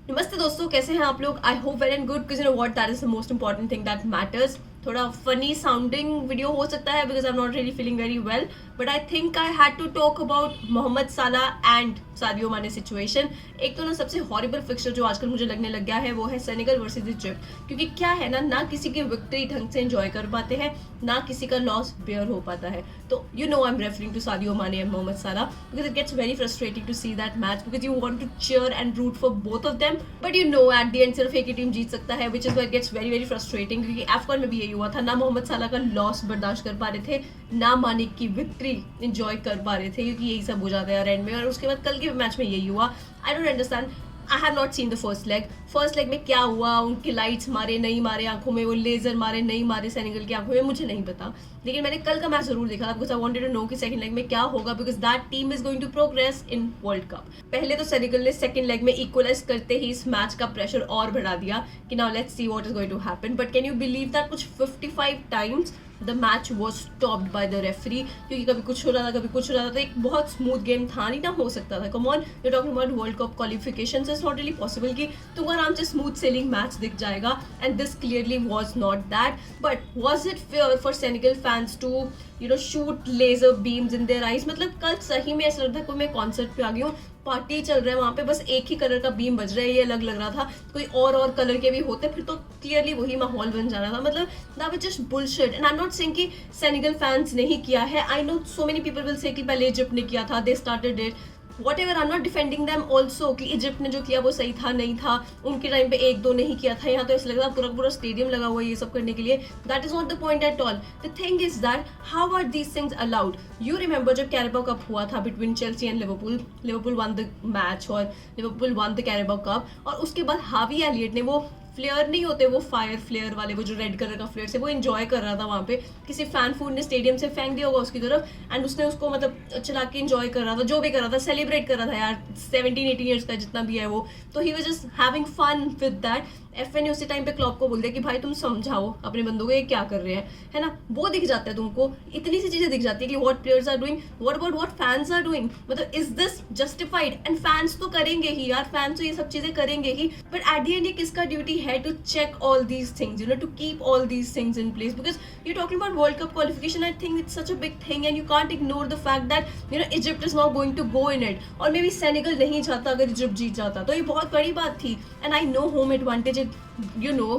नमस्ते दोस्तों, कैसे हैं आप लोग? I hope well and good because you know what, that is the most important thing that matters. थोड़ा फनी साउंडिंग वीडियो हो सकता है because I am not really feeling very well, but I think I had to talk about Mohamed Salah and Sadio माने situation. एक तो ना सबसे horrible fixture जो आजकल मुझे लगने लग गया है वो है सेनेगल वर्सेस इजिप्ट. क्योंकि क्या है ना किसी की विक्ट्री ढंग से एंजॉय कर पाते हैं, ना किसी का लॉस बेयर हो पाता है. तो you know I am referring to Sadio Mane and Mohamed Salah because it gets very frustrating to see that match because you want to cheer and root for both of them, but you know at the end सिर्फ एक ही team जीत सकता है, which is why it gets very very frustrating. क्योंकि Afcon में भी यही हुआ था, ना मोहम्मद साला का लॉस बर्दाश्त कर पा रहे थे, ना मानिक की विक्ट्री एंजॉय कर पा रहे थे, क्योंकि यही सब हो जाता है एंड में. और उसके बाद कल के मैच में यही हुआ. I don't understand. I have not seen the first leg में क्या हुआ, उनके लाइट्स मारे नहीं मारे आंखों में, वो लेजर मारे नहीं मारे सेनेगल की आंखों में, मुझे नहीं पता. लेकिन मैंने कल का मैच जरूर देखा because I wanted to know कि सेकंड लेग में क्या होगा because that team is going to progress in World Cup. पहले तो सेनेगल ने सेकंड लेग में इक्वलाइज करते ही इस मैच का प्रेशर और बढ़ा दिया कि now let's see what is going to happen. But can you believe that कुछ 55 times the match was stopped by the referee, क्योंकि कभी कुछ हो रहा था कभी कुछ हो रहा था. तो एक बहुत स्मूथ गेम था नहीं ना हो सकता था. Come on, you talking about World Cup qualification, is not really possible कि तुम आराम से स्मूथ सेलिंग मैच दिख जाएगा. And this clearly was not that. But was it fair for Senegal fans to shoot laser beams in their eyes? मतलब कल सही में ऐसा लगता है कोई मैं कॉन्सर्ट पे आ गई हूँ, पार्टी चल रहा है वहां पे, बस एक ही कलर का बीम बज रहा है, ये अलग लग रहा था. कोई और कलर के भी होते फिर तो क्लियरली वही माहौल बन जाना था. मतलब that was just bullshit. And I am not saying कि सेनेगल फैंस ने ही किया है. I know so many people will say कि पहले इजिप्ट ने किया था, they started it, what ever. I am not defending them also कि इजिप्ट ने जो किया वो सही था नहीं था, उनके टाइम पे एक दो नहीं किया था. यहाँ तो ऐसा लग रहा पूरा पूरा स्टेडियम लगा हुआ है ये सब करने के लिए. That is not the point at all. The thing is that how are these things allowed? You remember जब कैरेबाओ कप हुआ था between Chelsea and Liverpool won the match और Liverpool won the Carabao Cup, और उसके बाद हावी Elliott ने वो फ्लेयर नहीं होते, वो फायर फ्लेयर वाले, वो जो रेड कलर का फ्लेयर से वो एंजॉय कर रहा था वहाँ पे. किसी फैन फूड ने स्टेडियम से फेंक दिया होगा उसकी तरफ एंड उसने उसको मतलब चला के एंजॉय कर रहा था, जो भी कर रहा था, सेलिब्रेट कर रहा था यार. 17-18 ईयर्स का जितना भी है वो, तो he was just having fun with that. F ने उसी टाइम पे क्लॉप को बोल दिया कि भाई तुम समझाओ अपने बंदों को ये क्या कर रहे हैं, है ना. वो दिख जाता है तुमको, इतनी सी चीजें दिख जाती है कि what players are doing, what about what fans are doing. मतलब is this justified? And fans तो करेंगे ही यार, फैंस तो ये सब चीजें करेंगे ही, बट एट द एंड ये किसका ड्यूटी है to check all these things, to keep all these things in place? Because you're talking about World Cup qualification, I think it's such a big thing and you can't ignore the fact that Egypt is not going to go in it, or maybe Senegal नहीं चाहता अगर Egypt जीत जाता, तो ये बहुत बड़ी बात थी. and I know home advantage,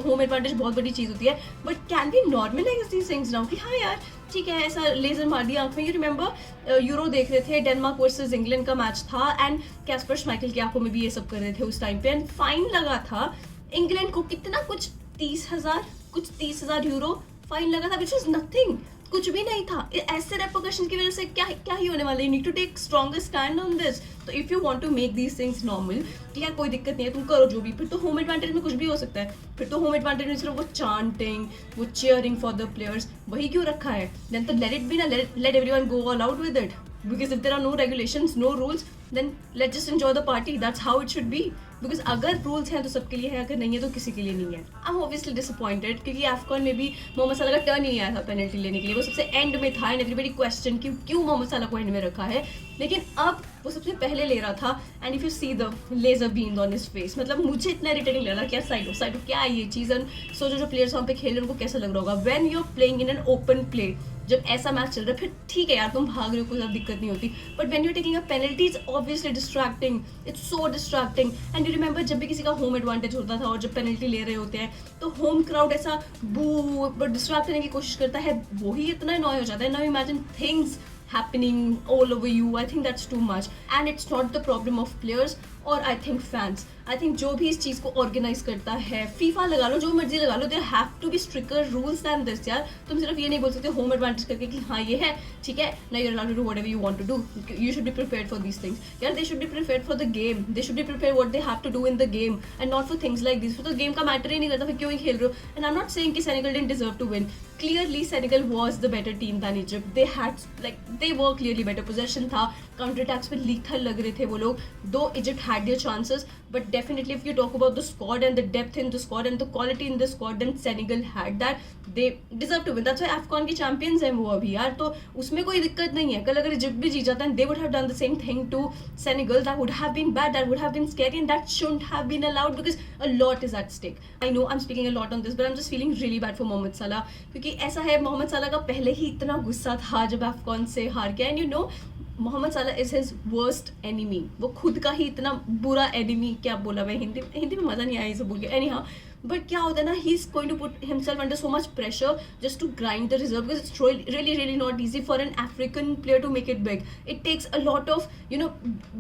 home advantage बहुत बड़ी चीज होती है, but can we normalize these things now कि हाँ यार ठीक है ऐसा लेजर मार दिया आंख में. यू रिमेंबर यूरो देख रहे थे, डेनमार्क वर्सेस इंग्लैंड का मैच था एंड कैस्पर श्माइकल की आंखों में भी ये सब कर रहे थे उस टाइम पे, एंड फाइन लगा था इंग्लैंड को कितना, कुछ 30,000 यूरो फाइन लगा था, विच इज नथिंग, कुछ भी नहीं था. ऐसे रेपोकेशन की वजह से क्या ही होने वाला है. You need to take stronger stand on this. तो if you want to make these things normal, कि यार कोई दिक्कत नहीं है, तुम करो जो भी, फिर तो होम एडवांटेज में कुछ भी हो सकता है. फिर तो होम एडवांटेज में सिर्फ वो चांटिंग, वो चीयरिंग फॉर द प्लेयर्स, वही क्यों रखा है? देन तो लेट इट बी ना, late everyone go all out with it. Because if there are no regulations, no rules, then let's just enjoy the party. That's how it should be. Because अगर rules हैं तो सबके लिए है, अगर नहीं है तो किसी के लिए नहीं है. आई एम ऑब्वियसली डिसअपॉइंटेड क्योंकि एफकॉन में भी मोहम्मद साला का टर्न ही नहीं आया था पेनल्टी लेने के लिए. वो सबसे एंड में था एंड एवरीबडी क्वेश्चन क्यों मोहम्मद साला को एंड में रखा है. लेकिन अब वो सबसे पहले ले रहा था and if you see the laser beams on his face, मतलब मुझे इतना इरिटेटिंग लग रहा क्या साइडो क्या है ये चीज़. एंड सोचो जो प्लेयर्स वहाँ पे खेल रहे हैं उनको कैसा लग रहा होगा when you are playing in an open play. जब ऐसा मैच चल रहा है फिर ठीक है यार तुम भाग रहे हो, कोई दिक्कत नहीं होती, but when you are taking a penalty it's obviously distracting, it's so distracting. And you remember जब भी किसी का होम एडवांटेज होता था और जब पेनल्टी ले रहे होते हैं तो होम क्राउड ऐसा बू डिस्ट्रैक्ट करने की कोशिश करता है, वही इतना अनॉय हो जाता है. Now imagine things happening all over you. I think that's too much and it's not the problem of players or I think fans. I think जो भी इस चीज़ को ऑर्गेनाइज करता है, फीफा लगा लो, जो मर्जी लगा लो, there have to be stricter rules than this यार. तुम सिर्फ ये नहीं बोल सकते होम एडवांटेज करके कि हाँ ये है ठीक है, now you're allowed to do whatever you want to do. You should be prepared for these things. यार they should be prepared for the game. They should be prepared what they have to do in the game and not for things like this. फिर तो game का matter ही नहीं करता, फिर क्यों ही खेल रहे हो. And I'm not saying कि Senegal didn't deserve to win. Clearly Senegal was the better team than Egypt. They were clearly better. Possession था, counter attacks पे lethal लग रहे थे वो लोग. Though Egypt had their chances, but definitely if you talk about the squad and the depth in the squad and the quality in the squad, then Senegal had that. They deserve to win. That's why AFCON के champions हैं वो अभी यार, तो उसमें कोई दिक्कत नहीं है. कल अगर इजिप्ट भी जीत जाता है, they would have done the same thing to Senegal. That would have been bad, that would have been scary, and that shouldn't have been allowed because a lot is at stake. I know I'm speaking a lot on this, but I'm just feeling really bad for Mohamed Salah, क्योंकि ऐसा है मोहम्मद सलाह का पहले ही इतना गुस्सा था जब AFCON से हार गया. एंड यू नो मोहम्मद सलाह इज हिज वर्स्ट एनिमी. वो खुद का ही इतना बुरा एनिमी, क्या बोला मैं, हिंदी में मज़ा नहीं आया ये सब बोल के. एनी हाउ, बट क्या होता है ना, he is going to put himself under so much pressure just to grind the result, because it's really not easy for an African player to make it big. It takes a lot of, you know,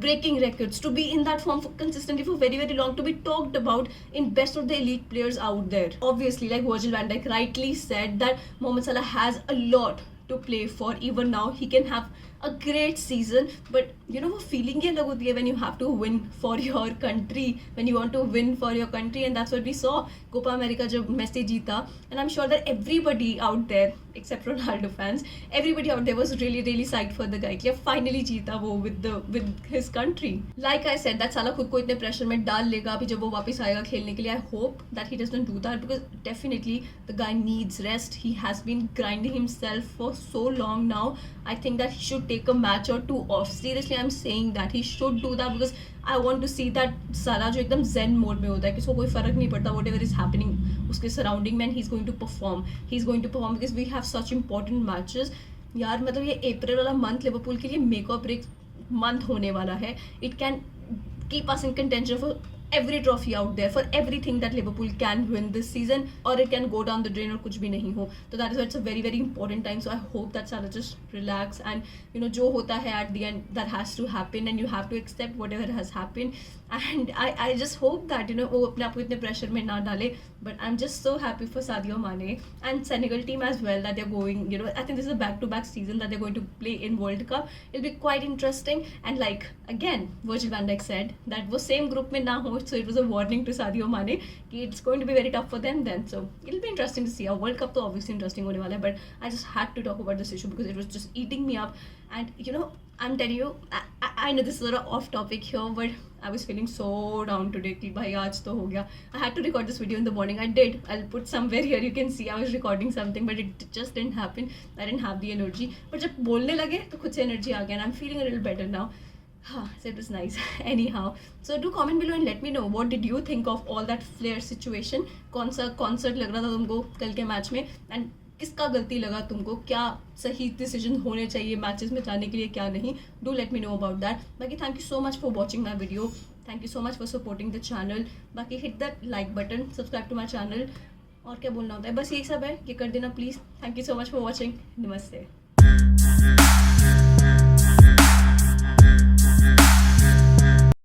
breaking records to be in that form for consistently for very very long, to be talked about in best of the elite players out there. Obviously, like Virgil van Dijk rightly said, that Mohamed Salah has a lot to play for. Even now he can have a great season, but you know वो feeling ही अलग होती है when you have to win for your country, when you want to win for your country, and that's what we saw Copa America जब Messi जीता. And I'm sure that everybody out there except Ronaldo fans, everybody out there was really psyched for the guy कि finally जीता वो with his country. Like I said, that साला खुद को इतने pressure में डाल लेगा अभी जब वो वापस आएगा खेलने के लिए. I hope that he doesn't do that, because definitely the guy needs rest. He has been grinding himself for so long now. I think that he should take a match or two off. Seriously, I'm saying that he should do that, because I want to see that Salah जो एकदम zen mode में होता है, किसी को कोई फर्क नहीं पड़ता whatever is happening उसके surrounding में, he's going to perform. He's going to perform because we have such important matches. यार मतलब ये अप्रैल वाला मंथ लिवरपूल के लिए मेक और ब्रेक मंथ होने वाला है. It can keep us in contention for every trophy out there, for everything that Liverpool can win this season, or it can go down the drain और कुछ भी नहीं हो. So that is why it's a very important time. So I hope that Salah just relax, and you know जो होता है at the end that has to happen, and you have to accept whatever has happened. And I just hope that you know वो अपने आप को इतने pressure में ना डाले. But I'm just so happy for Sadio Mane and Senegal team as well that they're going, you know, I think this is a back-to-back season that they're going to play in World Cup. It'll be quite interesting. And like again Virgil van Dijk said that वो same group में ना हो, so it was a warning to Sadio Mane कि it's going to be very tough for them then. So it'll be interesting to see. Our World Cup तो obviously interesting होने वाला है, but I just had to talk about this issue because it was just eating me up. And you know, I'm telling you, I know this is sort of off topic here, but I was feeling so down today कि भाई आज तो हो गया. I had to record this video in the morning. I did. I'll put somewhere here. You can see I was recording something, but it just didn't happen. I didn't have the energy. But जब बोलने लगे तो खुद से energy आ गया, and I'm feeling a little better now. So it was nice. Anyhow, so do comment below and let me know what did you think of all that Flair situation. कौन सा concert लग रहा था तुमको कल के match में, and किसका गलती लगा तुमको, क्या सही डिसीजन होने चाहिए मैचेस में जाने के लिए, क्या नहीं. Do let me know about that. बाकी thank you so much for watching my video. Thank you so much for supporting the channel. बाकी hit that like button, subscribe to my channel. और क्या बोलना होता है, बस यही सब है, ये कर देना please. Thank you so much for watching. नमस्ते.